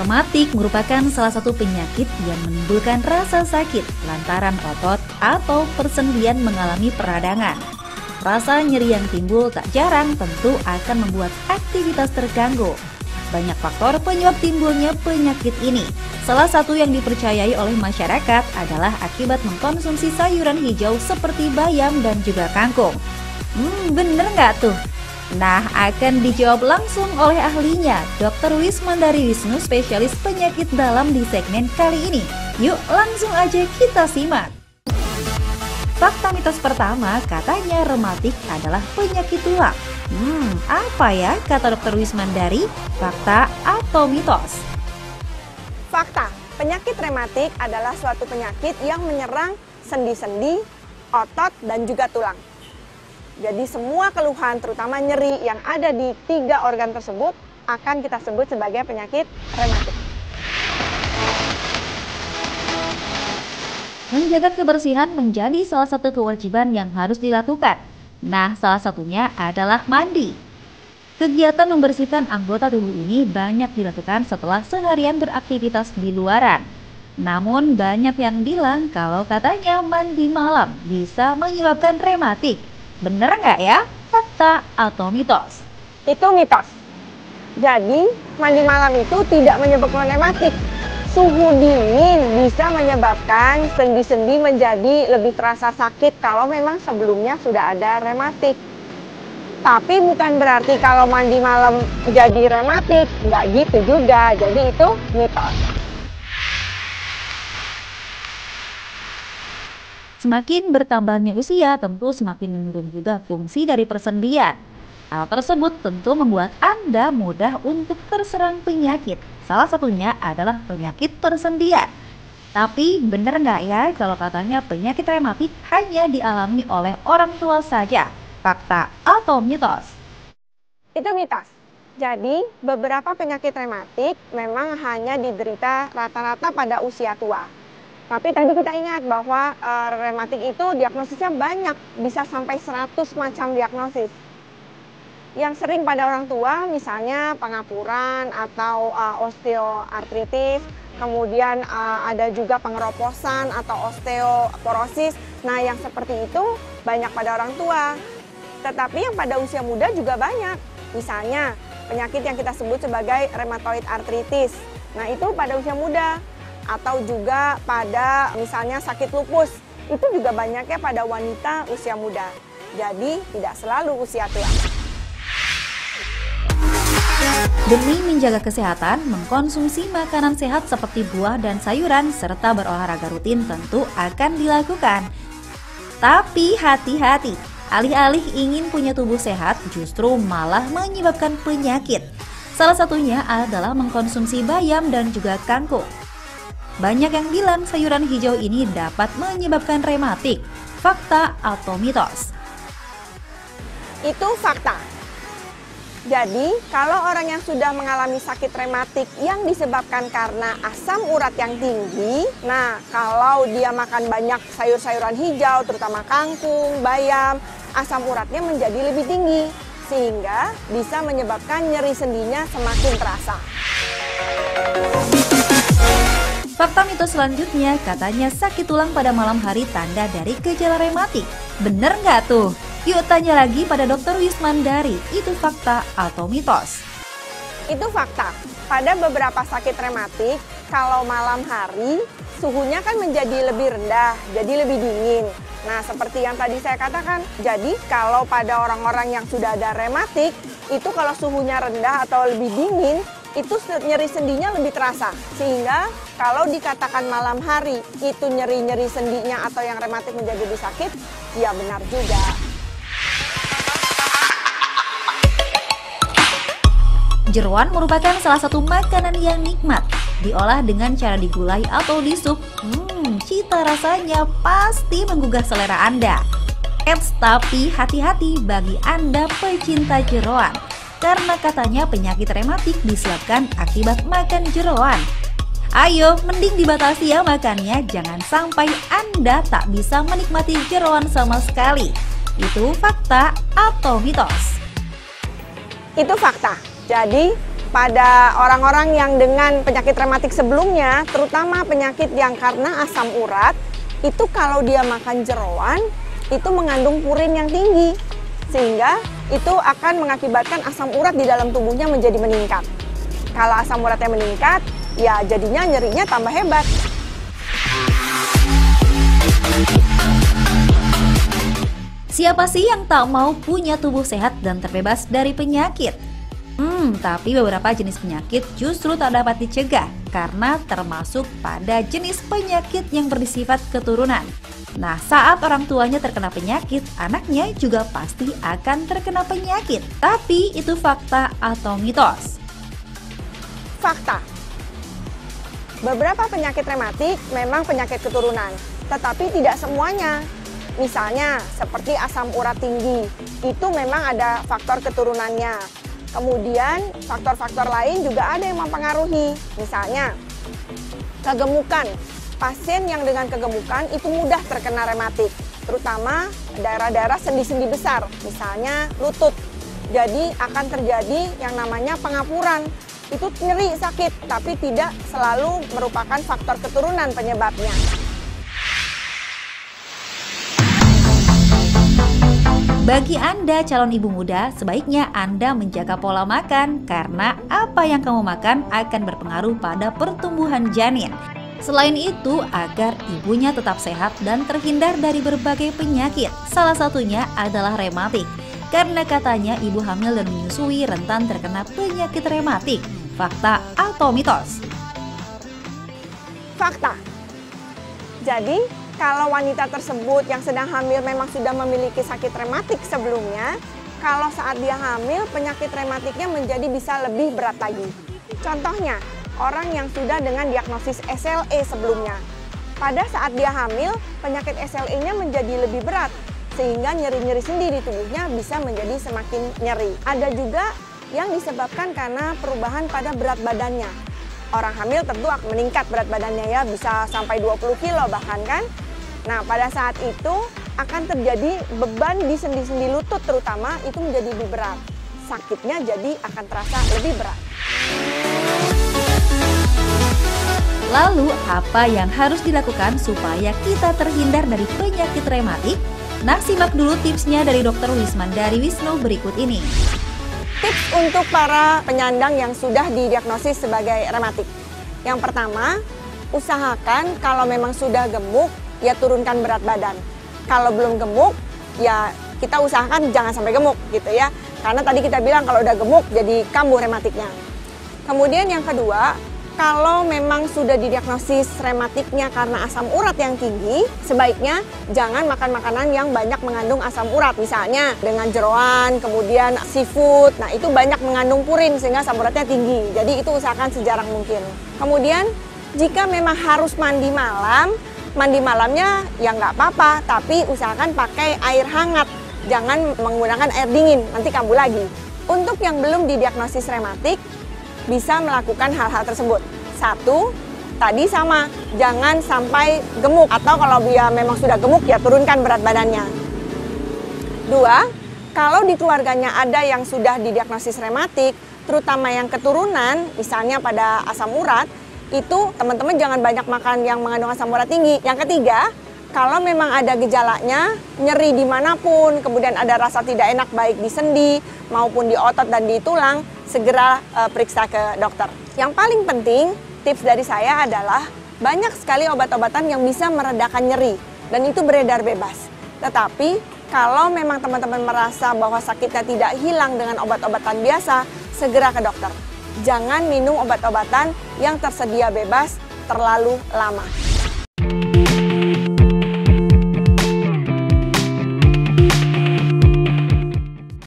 Rematik merupakan salah satu penyakit yang menimbulkan rasa sakit lantaran otot atau persendian mengalami peradangan. Rasa nyeri yang timbul tak jarang tentu akan membuat aktivitas terganggu. Banyak faktor penyebab timbulnya penyakit ini. Salah satu yang dipercayai oleh masyarakat adalah akibat mengkonsumsi sayuran hijau seperti bayam dan juga kangkung. Bener nggak tuh? Nah, akan dijawab langsung oleh ahlinya, Dr. Wismandari Wisnu, spesialis penyakit dalam di segmen kali ini. Yuk langsung aja kita simak. Fakta mitos pertama, katanya rematik adalah penyakit tulang. Apa ya kata Dr. Wismandari? Fakta atau mitos? Fakta, penyakit rematik adalah suatu penyakit yang menyerang sendi-sendi, otot, dan juga tulang. Jadi semua keluhan terutama nyeri yang ada di 3 organ tersebut akan kita sebut sebagai penyakit rematik. Menjaga kebersihan menjadi salah satu kewajiban yang harus dilakukan. Nah, salah satunya adalah mandi. Kegiatan membersihkan anggota tubuh ini banyak dilakukan setelah seharian beraktivitas di luaran. Namun banyak yang bilang kalau katanya mandi malam bisa menyebabkan rematik. Bener nggak ya? Fakta atau mitos? Itu mitos. Jadi, mandi malam itu tidak menyebabkan rematik. Suhu dingin bisa menyebabkan sendi-sendi menjadi lebih terasa sakit kalau memang sebelumnya sudah ada rematik. Tapi bukan berarti kalau mandi malam jadi rematik, nggak gitu juga. Jadi itu mitos. Semakin bertambahnya usia, tentu semakin menurun juga fungsi dari persendian. Hal tersebut tentu membuat Anda mudah untuk terserang penyakit. Salah satunya adalah penyakit persendian. Tapi benar nggak ya kalau katanya penyakit rematik hanya dialami oleh orang tua saja? Fakta atau mitos? Itu mitos. Jadi, beberapa penyakit rematik memang hanya diderita rata-rata pada usia tua. Tapi tadi kita ingat bahwa rematik itu diagnosisnya banyak, bisa sampai 100 macam diagnosis. Yang sering pada orang tua misalnya pengapuran atau osteoartritis, kemudian ada juga pengeroposan atau osteoporosis. Nah, yang seperti itu banyak pada orang tua. Tetapi yang pada usia muda juga banyak. Misalnya penyakit yang kita sebut sebagai rheumatoid arthritis. Nah, itu pada usia muda. Atau juga pada misalnya sakit lupus, itu juga banyaknya pada wanita usia muda. Jadi tidak selalu usia tua. Demi menjaga kesehatan, mengkonsumsi makanan sehat seperti buah dan sayuran serta berolahraga rutin tentu akan dilakukan. Tapi hati-hati, alih-alih ingin punya tubuh sehat justru malah menyebabkan penyakit. Salah satunya adalah mengkonsumsi bayam dan juga kangkung. Banyak yang bilang sayuran hijau ini dapat menyebabkan rematik. Fakta atau mitos? Itu fakta. Jadi, kalau orang yang sudah mengalami sakit rematik yang disebabkan karena asam urat yang tinggi, nah kalau dia makan banyak sayur-sayuran hijau, terutama kangkung, bayam, asam uratnya menjadi lebih tinggi, sehingga bisa menyebabkan nyeri sendinya semakin terasa. Fakta mitos selanjutnya, katanya sakit tulang pada malam hari tanda dari gejala rematik. Bener nggak tuh? Yuk tanya lagi pada Dr. Wismandari, itu fakta atau mitos? Itu fakta. Pada beberapa sakit rematik, kalau malam hari, suhunya kan menjadi lebih rendah, jadi lebih dingin. Nah, seperti yang tadi saya katakan, jadi kalau pada orang-orang yang sudah ada rematik, itu kalau suhunya rendah atau lebih dingin, itu nyeri sendinya lebih terasa. Sehingga kalau dikatakan malam hari itu nyeri-nyeri sendinya atau yang rematik menjadi lebih sakit, ya benar juga. Jeroan merupakan salah satu makanan yang nikmat. Diolah dengan cara digulai atau disup, cita rasanya pasti menggugah selera Anda. Tapi hati-hati bagi Anda pecinta jeroan. Karena katanya penyakit rematik disebabkan akibat makan jeroan. Ayo, mending dibatasi ya makannya, jangan sampai Anda tak bisa menikmati jeroan sama sekali. Itu fakta atau mitos? Itu fakta. Jadi pada orang-orang yang dengan penyakit rematik sebelumnya, terutama penyakit yang karena asam urat, itu kalau dia makan jeroan, itu mengandung purin yang tinggi. Sehingga itu akan mengakibatkan asam urat di dalam tubuhnya menjadi meningkat. Kalau asam uratnya meningkat, ya jadinya nyerinya tambah hebat. Siapa sih yang tak mau punya tubuh sehat dan terbebas dari penyakit? Tapi beberapa jenis penyakit justru tak dapat dicegah karena termasuk pada jenis penyakit yang bersifat keturunan. Nah, saat orang tuanya terkena penyakit, anaknya juga pasti akan terkena penyakit. Tapi itu fakta atau mitos? Fakta. Beberapa penyakit rematik memang penyakit keturunan, tetapi tidak semuanya. Misalnya seperti asam urat tinggi, itu memang ada faktor keturunannya. Kemudian faktor-faktor lain juga ada yang mempengaruhi. Misalnya kegemukan. Pasien yang dengan kegemukan itu mudah terkena rematik, terutama daerah-daerah sendi-sendi besar, misalnya lutut. Jadi akan terjadi yang namanya pengapuran. Itu nyeri, sakit, tapi tidak selalu merupakan faktor keturunan penyebabnya. Bagi Anda calon ibu muda, sebaiknya Anda menjaga pola makan karena apa yang kamu makan akan berpengaruh pada pertumbuhan janin. Selain itu, agar ibunya tetap sehat dan terhindar dari berbagai penyakit, salah satunya adalah rematik. Karena katanya ibu hamil dan menyusui rentan terkena penyakit rematik. Fakta atau mitos? Fakta. Jadi, kalau wanita tersebut yang sedang hamil memang sudah memiliki sakit rematik sebelumnya, kalau saat dia hamil, penyakit rematiknya menjadi bisa lebih berat lagi. Contohnya, orang yang sudah dengan diagnosis SLE sebelumnya. Pada saat dia hamil, penyakit SLE-nya menjadi lebih berat, sehingga nyeri-nyeri sendi di tubuhnya bisa menjadi semakin nyeri. Ada juga yang disebabkan karena perubahan pada berat badannya. Orang hamil tentu akan meningkat berat badannya ya, bisa sampai 20 kilo bahkan kan. Nah, pada saat itu akan terjadi beban di sendi-sendi lutut terutama itu menjadi lebih berat. Sakitnya jadi akan terasa lebih berat. Lalu, apa yang harus dilakukan supaya kita terhindar dari penyakit rematik? Nah, simak dulu tipsnya dari Dr. Wismandari Wisnu berikut ini. Tips untuk para penyandang yang sudah didiagnosis sebagai rematik. Yang pertama, usahakan kalau memang sudah gemuk, ya turunkan berat badan. Kalau belum gemuk, ya kita usahakan jangan sampai gemuk gitu ya. Karena tadi kita bilang kalau udah gemuk jadi kambuh rematiknya. Kemudian yang kedua, kalau memang sudah didiagnosis rematiknya karena asam urat yang tinggi, sebaiknya jangan makan makanan yang banyak mengandung asam urat. Misalnya dengan jeroan, kemudian seafood, nah itu banyak mengandung purin sehingga asam uratnya tinggi. Jadi itu usahakan sejarang mungkin. Kemudian jika memang harus mandi malamnya ya nggak apa-apa, tapi usahakan pakai air hangat. Jangan menggunakan air dingin, nanti kambuh lagi. Untuk yang belum didiagnosis rematik, bisa melakukan hal-hal tersebut. Satu, tadi sama, jangan sampai gemuk. Atau kalau dia memang sudah gemuk, ya turunkan berat badannya. Dua, kalau di keluarganya ada yang sudah didiagnosis rematik, terutama yang keturunan, misalnya pada asam urat, itu teman-teman jangan banyak makan yang mengandung asam urat tinggi. Yang ketiga, kalau memang ada gejalanya, nyeri dimanapun, kemudian ada rasa tidak enak baik di sendi maupun di otot dan di tulang, segera periksa ke dokter. Yang paling penting, tips dari saya adalah banyak sekali obat-obatan yang bisa meredakan nyeri dan itu beredar bebas. Tetapi kalau memang teman-teman merasa bahwa sakitnya tidak hilang dengan obat-obatan biasa, segera ke dokter. Jangan minum obat-obatan yang tersedia bebas terlalu lama.